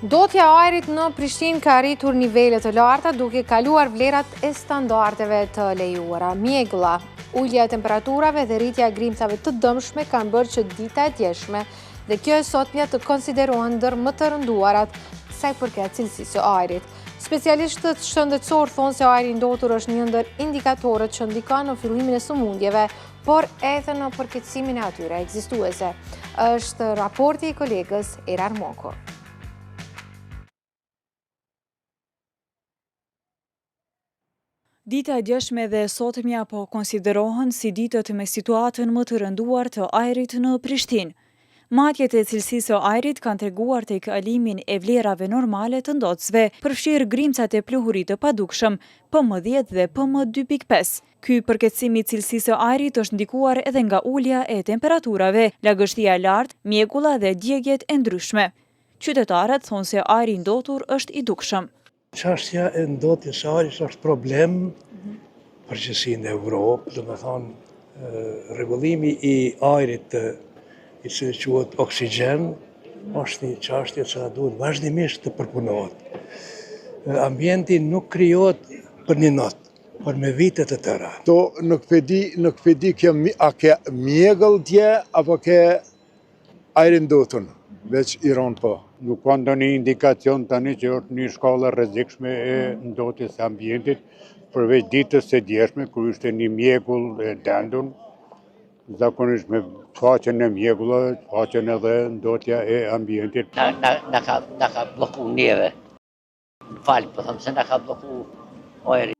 Ndotja e ajrit në Prishtinë ka arritur nivele të larta duke kaluar vlerat e standardeve të lejuara. Mjegulla, ulja e temperaturave dhe rritja e grimcave të dëmshme kanë bërë që dita e djeshme dhe kjo e sotmja të konsiderohen ndër më të rënduarat sa i përket cilësisë së ajrit. Specialistët shëndetësor thonë se ajri i ndotur është një ndër indikatorët që ndikon në fillimin e sëmundjeve, por edhe në përkeqësimin e atyre ekzistuese. Është raporti i kolegës Erar Moko. Dita e djeshme dhe sotmja po konsiderohen si ditët me situatën më të rënduar të ajrit në Prishtinë. Matjet e cilësisë së ajrit kanë treguar tek alimin e vlerave normale të ndotsve, përfshirë grimcat e pluhurit të padukshëm, PM10 dhe PM2.5. Ky përkeqësim i cilësisë së ajrit është ndikuar edhe nga ulja e temperaturave, lagështia e lartë, mjegulla dhe djegjet e ndryshme. Qytetarët thonë se ajri i ndotur është i dukshëm. Çështja e ndotjes së ajrit është problem përgjithësi në Evropë, domethënë rregullimi i ajrit i cili quhet oksigjen është një çështje që duhet vazhdimisht të përpunohet. Ambienti nuk krijohet për një natë, por me vite të tëra. Nuk e di a ke mjegull dje apo ke ajrin ndotur, veç Iran po. Nuk ka ndonjë indikacion tani që është një shkallë rrezikshme e ndotjes së ambientit, përveç ditës së djeshme, kur ishte një mjegull e dendur, zakonisht me faqen e mjegullave, faqen edhe ndotja e ambientit. Na ka blloku neve. Falë, po them se na ka blloku ajri.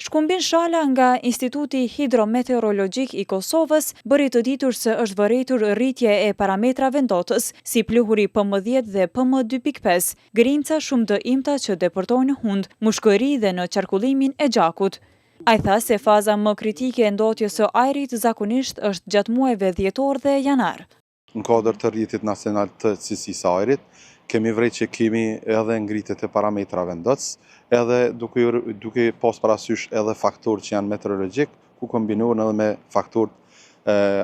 Shkumbin Shala nga Instituti Hidrometeorologjik i Kosovës bëri të ditur se është vërejtur rritje e parametrave ndotës, si pluhuri PM10 dhe PM2.5, grimca shumë të imta që deportojnë hund, mushkëri dhe në qarkullimin e gjakut. Ai tha se faza më kritike e ndotjes së ajrit zakonisht është gjatë muajve dhjetor dhe janar. Në kuadër të rrjetit nacional të cilësisë së ajrit, kemi vrejt që kemi edhe ngritjet e parametrave ndotës, edhe duke pas parasysh edhe faktorë që janë meteorologjik, ku kombinohen edhe me faktorë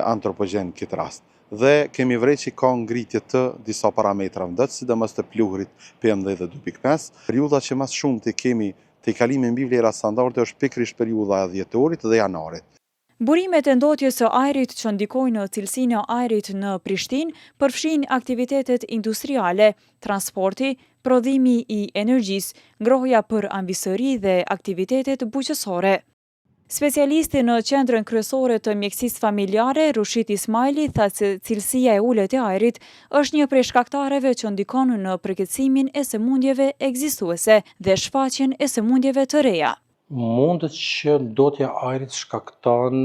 antropogjen këtë rast. Dhe kemi vrejt që ka ngritje të disa parametrave ndotës, sidomos të pluhurit PM10 dhe 2.5. Periudha që mas shumë të kemi të kalimi mbi vlera standarde është pikërisht periudha e dhjetorit dhe janarit. Burimet e ndotjes së ajrit që ndikojnë në cilësinë e ajrit në Prishtinë përfshin aktivitetet industriale, transporti, prodhimi i energjisë, ngrohja për anvisëri dhe aktivitetet bujqësore. Specialisti në qendrën kryesore të mjekësisë familjare, Rushit Ismaili, tha se cilësia e ulët e ajrit është një prej shkaktareve që ndikon në përkeqësimin e sëmundjeve ekzistuese dhe shfaqjen e sëmundjeve të reja. Mundet që ndotja e ajrit shkakton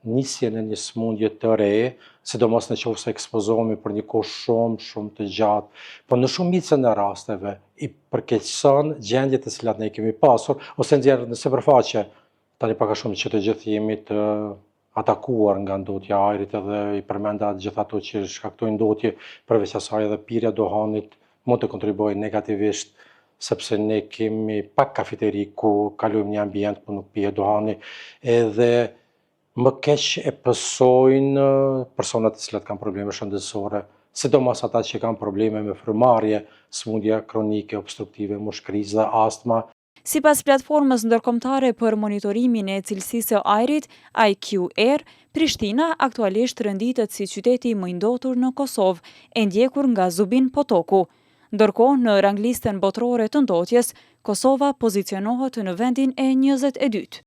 nisjen e një sëmundje të re, sidomos nëse ekspozohemi për një kohë shumë të gjatë, por në shumicën e rasteve i përkeqëson gjendjet e cilat ne kemi pasur ose nxjerrën në sipërfaqe. Tani pak a shumë që të gjithë jemi të atakuar nga ndotja e ajrit edhe i përmenda gjithë ato që shkaktojnë ndotje, përveç asaj edhe pirja e duhanit mund të kontribuojë negativisht, sepse ne kemi pak kafeteri ku kalojmë një ambient ku nuk pihet duhani, edhe më keq e pësojnë personat të cilat kanë probleme shëndetësore, sidomos ata që kanë probleme me frymarrje, sëmundje kronike, obstruktive, mushkërisë dhe astma. Sipas platformës ndërkombëtare për monitorimin e cilësisë së ajrit, IQ-Air, Prishtina aktualisht renditet si qyteti më i ndotur në Kosovë, e ndjekur nga Zubin Potoku. Ndërkohë, në ranglistën botërore të ndotjes, Kosova pozicionohet në vendin e 22.